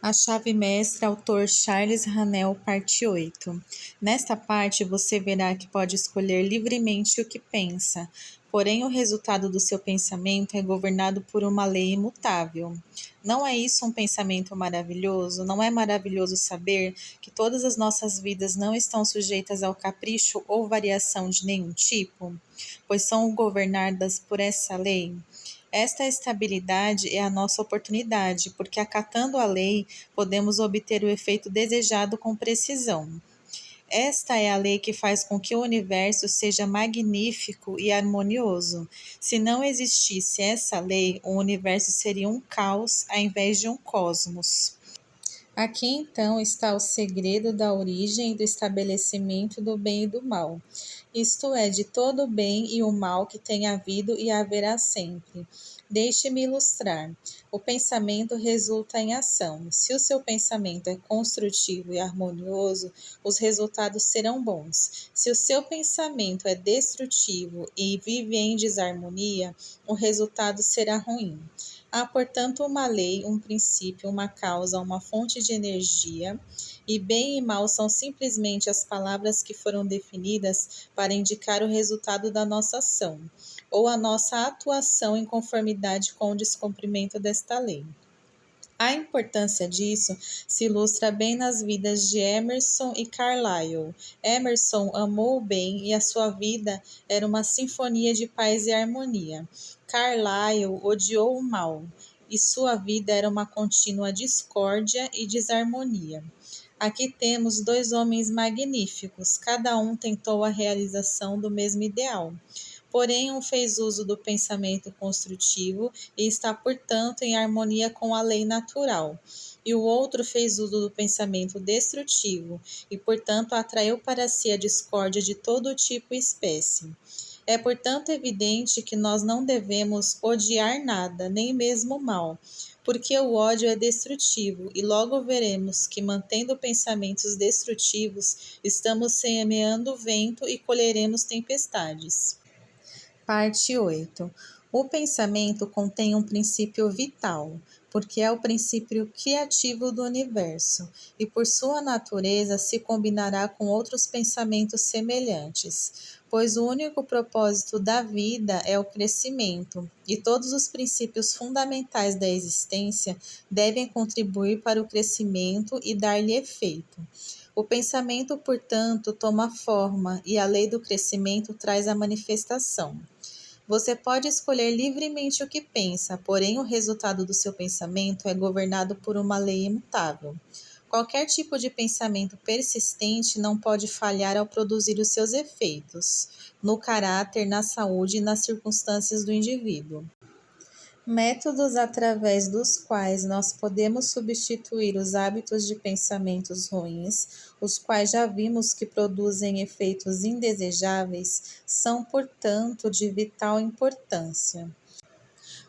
A chave mestra, autor Charles Haanel, parte 8. Nesta parte, você verá que pode escolher livremente o que pensa, porém o resultado do seu pensamento é governado por uma lei imutável. Não é isso um pensamento maravilhoso? Não é maravilhoso saber que todas as nossas vidas não estão sujeitas ao capricho ou variação de nenhum tipo, pois são governadas por essa lei? Esta estabilidade é a nossa oportunidade, porque acatando a lei, podemos obter o efeito desejado com precisão. Esta é a lei que faz com que o universo seja magnífico e harmonioso. Se não existisse essa lei, o universo seria um caos ao invés de um cosmos. Aqui então está o segredo da origem e do estabelecimento do bem e do mal, isto é, de todo o bem e o mal que tem havido e haverá sempre. Deixe-me ilustrar. O pensamento resulta em ação. Se o seu pensamento é construtivo e harmonioso, os resultados serão bons. Se o seu pensamento é destrutivo e vive em desarmonia, o resultado será ruim. Há, portanto, uma lei, um princípio, uma causa, uma fonte de energia, e bem e mal são simplesmente as palavras que foram definidas para indicar o resultado da nossa ação, ou a nossa atuação em conformidade com o descumprimento desta lei. A importância disso se ilustra bem nas vidas de Emerson e Carlyle. Emerson amou o bem e a sua vida era uma sinfonia de paz e harmonia. Carlyle odiou o mal e sua vida era uma contínua discórdia e desarmonia. Aqui temos dois homens magníficos, cada um tentou a realização do mesmo ideal. Porém, um fez uso do pensamento construtivo e está, portanto, em harmonia com a lei natural, e o outro fez uso do pensamento destrutivo e, portanto, atraiu para si a discórdia de todo tipo e espécie. É, portanto, evidente que nós não devemos odiar nada, nem mesmo o mal, porque o ódio é destrutivo, e logo veremos que, mantendo pensamentos destrutivos, estamos semeando vento e colheremos tempestades. Parte 8. O pensamento contém um princípio vital, porque é o princípio criativo do universo, e por sua natureza se combinará com outros pensamentos semelhantes, pois o único propósito da vida é o crescimento, e todos os princípios fundamentais da existência devem contribuir para o crescimento e dar-lhe efeito. O pensamento, portanto, toma forma e a lei do crescimento traz a manifestação. Você pode escolher livremente o que pensa, porém o resultado do seu pensamento é governado por uma lei imutável. Qualquer tipo de pensamento persistente não pode falhar ao produzir os seus efeitos, no caráter, na saúde e nas circunstâncias do indivíduo. Métodos através dos quais nós podemos substituir os hábitos de pensamentos ruins, os quais já vimos que produzem efeitos indesejáveis, são, portanto, de vital importância.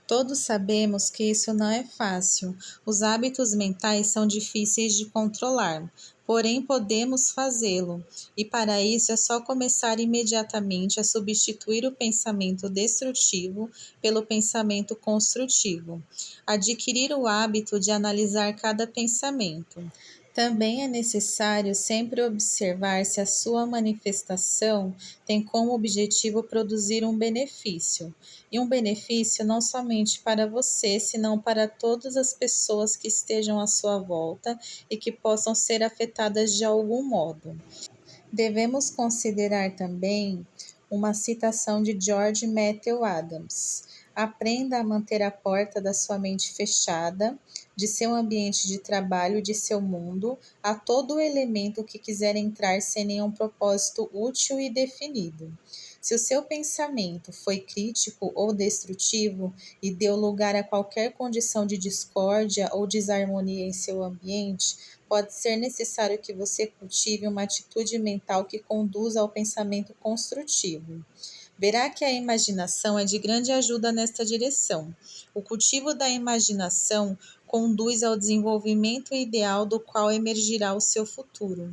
Todos sabemos que isso não é fácil. Os hábitos mentais são difíceis de controlar, porém podemos fazê-lo, e para isso é só começar imediatamente a substituir o pensamento destrutivo pelo pensamento construtivo. Adquirir o hábito de analisar cada pensamento. Também é necessário sempre observar se a sua manifestação tem como objetivo produzir um benefício, e um benefício não somente para você, senão para todas as pessoas que estejam à sua volta e que possam ser afetadas de algum modo. Devemos considerar também uma citação de George Matthew Adams. Aprenda a manter a porta da sua mente fechada, de seu ambiente de trabalho, de seu mundo, a todo elemento que quiser entrar sem nenhum propósito útil e definido. Se o seu pensamento foi crítico ou destrutivo e deu lugar a qualquer condição de discórdia ou desarmonia em seu ambiente, pode ser necessário que você cultive uma atitude mental que conduza ao pensamento construtivo. Verá que a imaginação é de grande ajuda nesta direção. O cultivo da imaginação conduz ao desenvolvimento ideal do qual emergirá o seu futuro.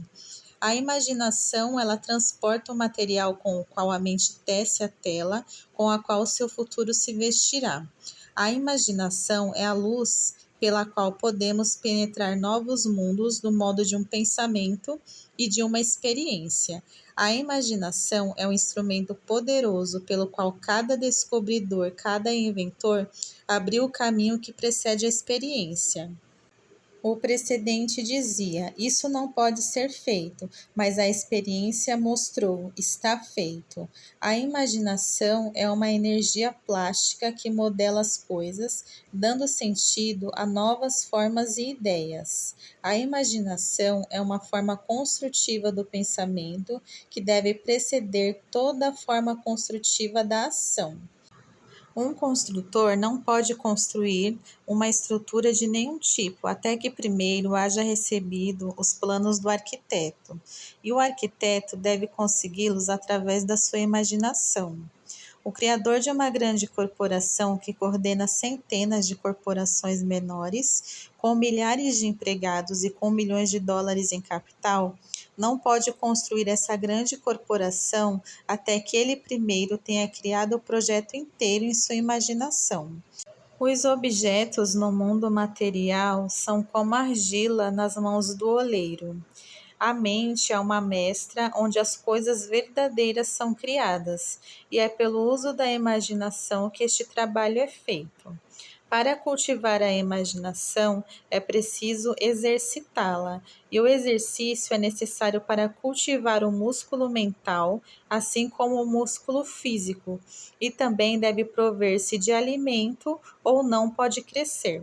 A imaginação, ela transporta o material com o qual a mente tece a tela, com a qual o seu futuro se vestirá. A imaginação é a luz pela qual podemos penetrar novos mundos no modo de um pensamento e de uma experiência. A imaginação é um instrumento poderoso pelo qual cada descobridor, cada inventor abriu o caminho que precede a experiência. O precedente dizia: isso não pode ser feito, mas a experiência mostrou: está feito. A imaginação é uma energia plástica que modela as coisas, dando sentido a novas formas e ideias. A imaginação é uma forma construtiva do pensamento que deve preceder toda a forma construtiva da ação. Um construtor não pode construir uma estrutura de nenhum tipo até que primeiro haja recebido os planos do arquiteto, e o arquiteto deve consegui-los através da sua imaginação. O criador de uma grande corporação que coordena centenas de corporações menores, com milhares de empregados e com milhões de dólares em capital, não pode construir essa grande corporação até que ele primeiro tenha criado o projeto inteiro em sua imaginação. Os objetos no mundo material são como argila nas mãos do oleiro. A mente é uma mestra onde as coisas verdadeiras são criadas, e é pelo uso da imaginação que este trabalho é feito. Para cultivar a imaginação, é preciso exercitá-la, e o exercício é necessário para cultivar o músculo mental, assim como o músculo físico, e também deve prover-se de alimento ou não pode crescer.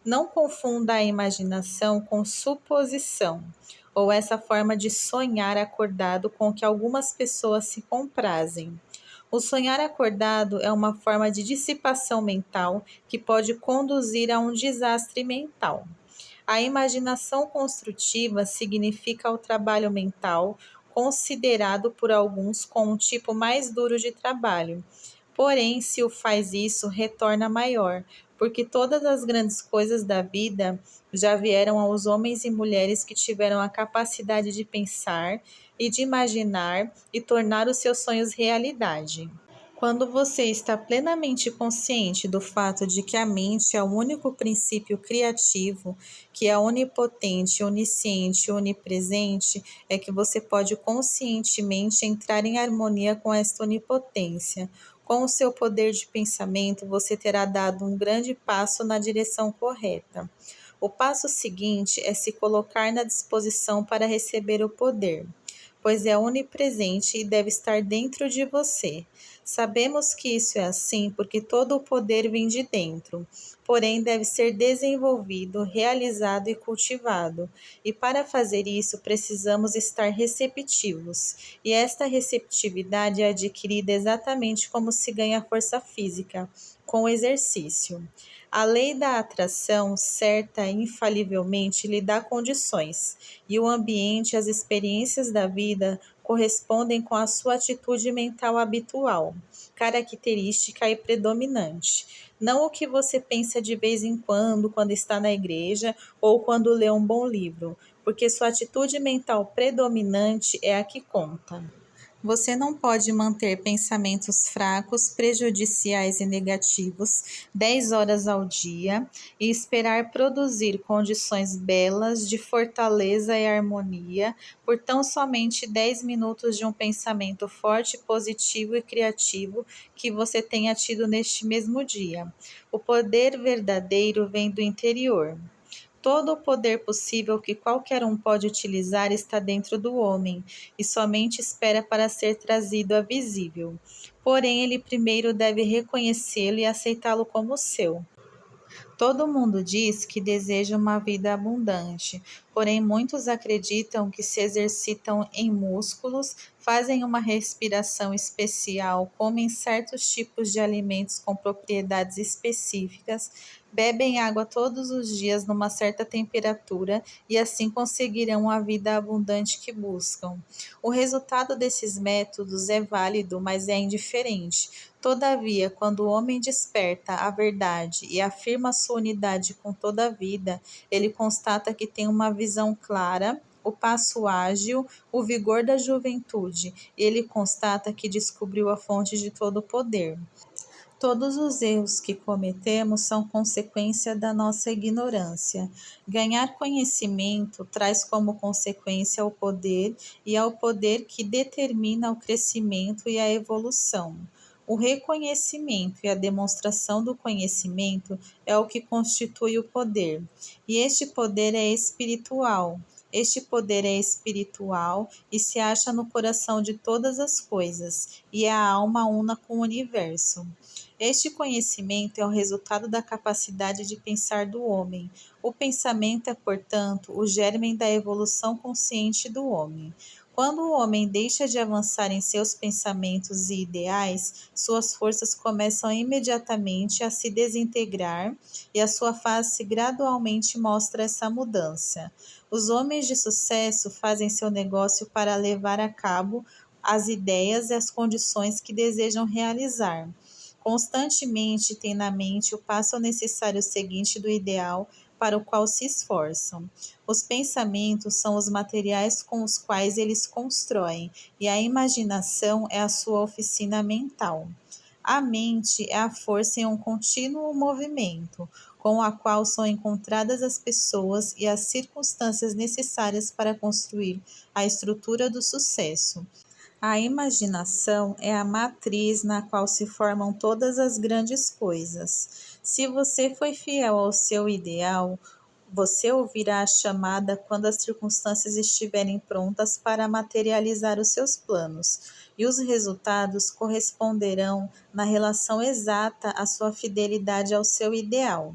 Não confunda a imaginação com suposição, ou essa forma de sonhar acordado com que algumas pessoas se comprazem. O sonhar acordado é uma forma de dissipação mental que pode conduzir a um desastre mental. A imaginação construtiva significa o trabalho mental, considerado por alguns como um tipo mais duro de trabalho. Porém, se o faz isso, retorna maior, porque todas as grandes coisas da vida já vieram aos homens e mulheres que tiveram a capacidade de pensar e de imaginar e tornar os seus sonhos realidade. Quando você está plenamente consciente do fato de que a mente é o único princípio criativo, que é onipotente, onisciente e onipresente, é que você pode conscientemente entrar em harmonia com esta onipotência. Com o seu poder de pensamento, você terá dado um grande passo na direção correta. O passo seguinte é se colocar na disposição para receber o poder, pois é onipresente e deve estar dentro de você. Sabemos que isso é assim porque todo o poder vem de dentro, porém deve ser desenvolvido, realizado e cultivado. E para fazer isso, precisamos estar receptivos. E esta receptividade é adquirida exatamente como se ganha força física, com o exercício. A lei da atração certa infalivelmente lhe dá condições, e o ambiente e as experiências da vida correspondem com a sua atitude mental habitual, característica e predominante. Não o que você pensa de vez em quando está na igreja ou quando lê um bom livro, porque sua atitude mental predominante é a que conta. Você não pode manter pensamentos fracos, prejudiciais e negativos 10 horas ao dia e esperar produzir condições belas de fortaleza e harmonia por tão somente 10 minutos de um pensamento forte, positivo e criativo que você tenha tido neste mesmo dia. O poder verdadeiro vem do interior. Todo o poder possível que qualquer um pode utilizar está dentro do homem e somente espera para ser trazido a visível. Porém, ele primeiro deve reconhecê-lo e aceitá-lo como seu. Todo mundo diz que deseja uma vida abundante, porém muitos acreditam que se exercitam em músculos, fazem uma respiração especial, comem certos tipos de alimentos com propriedades específicas, bebem água todos os dias numa certa temperatura e assim conseguirão a vida abundante que buscam. O resultado desses métodos é válido, mas é indiferente. Todavia, quando o homem desperta a verdade e afirma sua unidade com toda a vida, ele constata que tem uma visão clara, o passo ágil, o vigor da juventude. Ele constata que descobriu a fonte de todo o poder. Todos os erros que cometemos são consequência da nossa ignorância. Ganhar conhecimento traz como consequência o poder, e é o poder que determina o crescimento e a evolução. O reconhecimento e a demonstração do conhecimento é o que constitui o poder, e este poder é espiritual. Este poder é espiritual e se acha no coração de todas as coisas, e é a alma una com o universo. Este conhecimento é o resultado da capacidade de pensar do homem. O pensamento é, portanto, o germe da evolução consciente do homem. Quando o homem deixa de avançar em seus pensamentos e ideais, suas forças começam imediatamente a se desintegrar e a sua face gradualmente mostra essa mudança. Os homens de sucesso fazem seu negócio para levar a cabo as ideias e as condições que desejam realizar. Constantemente têm na mente o passo necessário seguinte do ideal para o qual se esforçam. Os pensamentos são os materiais com os quais eles constroem, e a imaginação é a sua oficina mental. A mente é a força em um contínuo movimento, com a qual são encontradas as pessoas e as circunstâncias necessárias para construir a estrutura do sucesso. A imaginação é a matriz na qual se formam todas as grandes coisas. Se você foi fiel ao seu ideal, você ouvirá a chamada quando as circunstâncias estiverem prontas para materializar os seus planos, e os resultados corresponderão na relação exata à sua fidelidade ao seu ideal.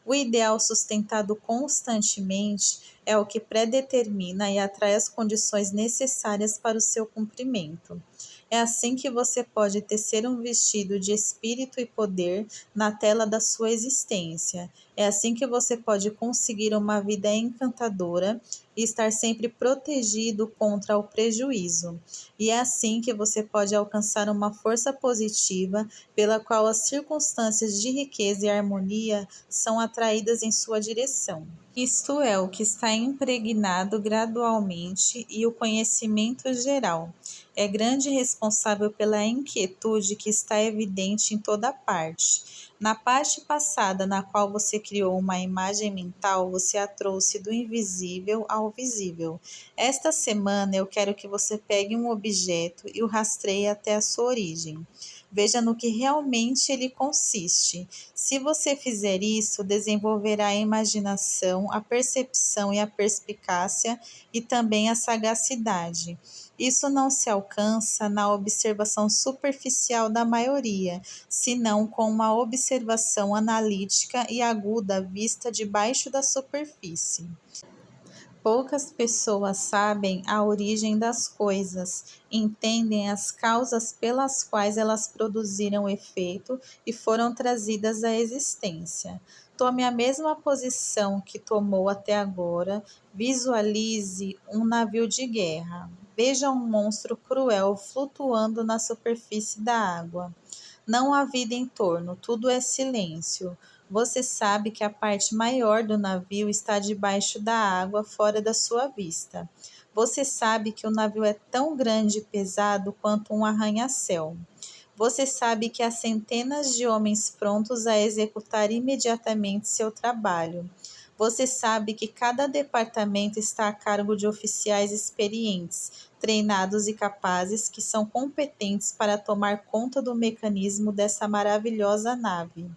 O ideal sustentado constantemente é o que predetermina e atrai as condições necessárias para o seu cumprimento. É assim que você pode tecer um vestido de espírito e poder na tela da sua existência. É assim que você pode conseguir uma vida encantadora e estar sempre protegido contra o prejuízo. E é assim que você pode alcançar uma força positiva pela qual as circunstâncias de riqueza e harmonia são atraídas em sua direção. Isto é o que está impregnado gradualmente e o conhecimento geral. É grande responsável pela inquietude que está evidente em toda parte. Na parte passada, na qual você criou uma imagem mental, você a trouxe do invisível ao visível. Esta semana eu quero que você pegue um objeto e o rastreie até a sua origem. Veja no que realmente ele consiste. Se você fizer isso, desenvolverá a imaginação, a percepção e a perspicácia e também a sagacidade. Isso não se alcança na observação superficial da maioria, senão com uma observação analítica e aguda vista debaixo da superfície. Poucas pessoas sabem a origem das coisas, entendem as causas pelas quais elas produziram efeito e foram trazidas à existência. Tome a mesma posição que tomou até agora, visualize um navio de guerra. Veja um monstro cruel flutuando na superfície da água. Não há vida em torno, tudo é silêncio. Você sabe que a parte maior do navio está debaixo da água, fora da sua vista. Você sabe que o navio é tão grande e pesado quanto um arranha-céu. Você sabe que há centenas de homens prontos a executar imediatamente seu trabalho. Você sabe que cada departamento está a cargo de oficiais experientes, treinados e capazes que são competentes para tomar conta do mecanismo dessa maravilhosa nave.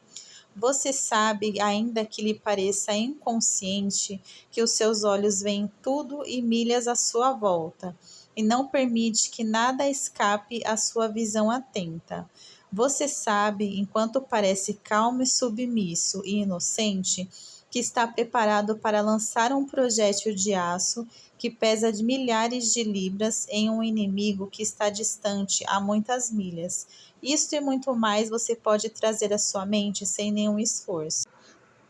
Você sabe, ainda que lhe pareça inconsciente, que os seus olhos veem tudo e milhas à sua volta, e não permite que nada escape à sua visão atenta. Você sabe, enquanto parece calmo e submisso e inocente, que está preparado para lançar um projétil de aço que pesa de milhares de libras em um inimigo que está distante a muitas milhas. Isto e muito mais você pode trazer à sua mente sem nenhum esforço.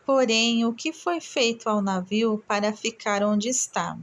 Porém, o que foi feito ao navio para ficar onde está?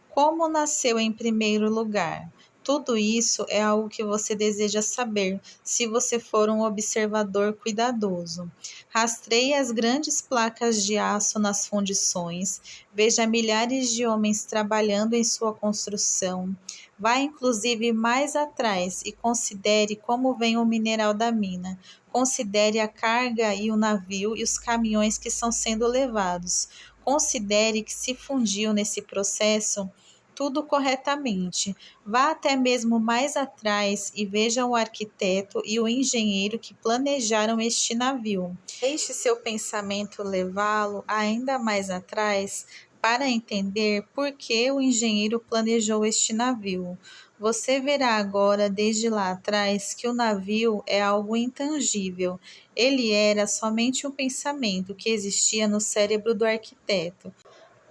Como nasceu em primeiro lugar? Tudo isso é algo que você deseja saber, se você for um observador cuidadoso. Rastreie as grandes placas de aço nas fundições, veja milhares de homens trabalhando em sua construção. Vá inclusive mais atrás e considere como vem o mineral da mina, Considere a carga e o navio e os caminhões que estão sendo levados. Considere que se fundiu nesse processo tudo corretamente. Vá até mesmo mais atrás e veja o arquiteto e o engenheiro que planejaram este navio. Deixe seu pensamento levá-lo ainda mais atrás para entender por que o engenheiro planejou este navio. Você verá agora, desde lá atrás, que o navio é algo intangível. Ele era somente um pensamento que existia no cérebro do arquiteto.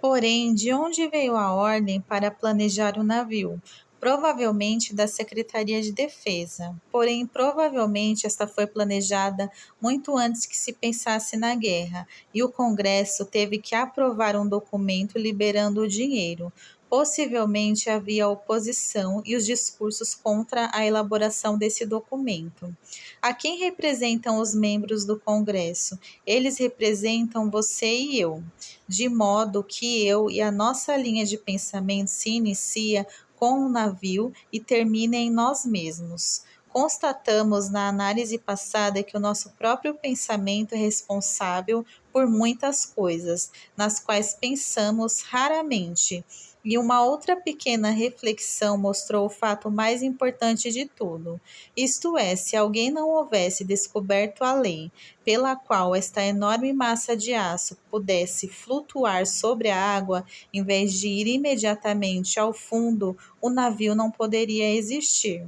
Porém, de onde veio a ordem para planejar o navio? Provavelmente da Secretaria de Defesa. Porém, provavelmente esta foi planejada muito antes que se pensasse na guerra, e o Congresso teve que aprovar um documento liberando o dinheiro. Possivelmente havia oposição e os discursos contra a elaboração desse documento. A quem representam os membros do Congresso? Eles representam você e eu, de modo que eu e a nossa linha de pensamento se inicia com o navio e termina em nós mesmos. Constatamos na análise passada que o nosso próprio pensamento é responsável por muitas coisas, nas quais pensamos raramente. E uma outra pequena reflexão mostrou o fato mais importante de tudo. Isto é, se alguém não houvesse descoberto a lei pela qual esta enorme massa de aço pudesse flutuar sobre a água, em vez de ir imediatamente ao fundo, o navio não poderia existir.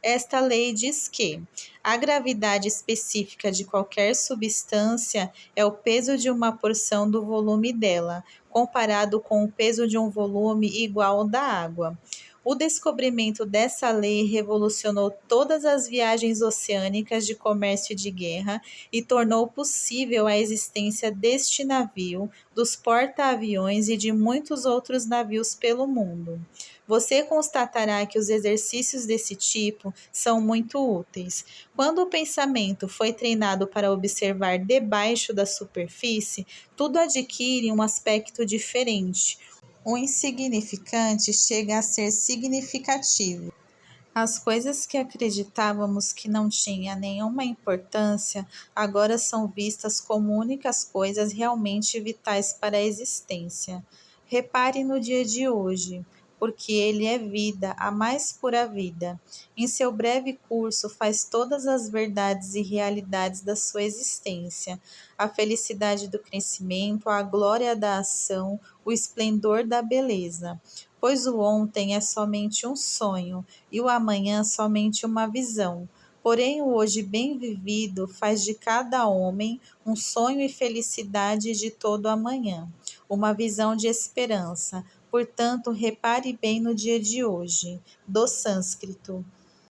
Esta lei diz que a gravidade específica de qualquer substância é o peso de uma porção do volume dela, comparado com o peso de um volume igual ao da água. O descobrimento dessa lei revolucionou todas as viagens oceânicas de comércio e de guerra e tornou possível a existência deste navio, dos porta-aviões e de muitos outros navios pelo mundo. Você constatará que os exercícios desse tipo são muito úteis. Quando o pensamento foi treinado para observar debaixo da superfície, tudo adquire um aspecto diferente. O insignificante chega a ser significativo. As coisas que acreditávamos que não tinham nenhuma importância agora são vistas como únicas coisas realmente vitais para a existência. Repare no dia de hoje, porque ele é vida, a mais pura vida. Em seu breve curso, faz todas as verdades e realidades da sua existência, a felicidade do crescimento, a glória da ação, o esplendor da beleza. Pois o ontem é somente um sonho e o amanhã somente uma visão. Porém, o hoje bem vivido faz de cada homem um sonho e felicidade de todo amanhã, uma visão de esperança. Portanto, repare bem no dia de hoje. Do sânscrito.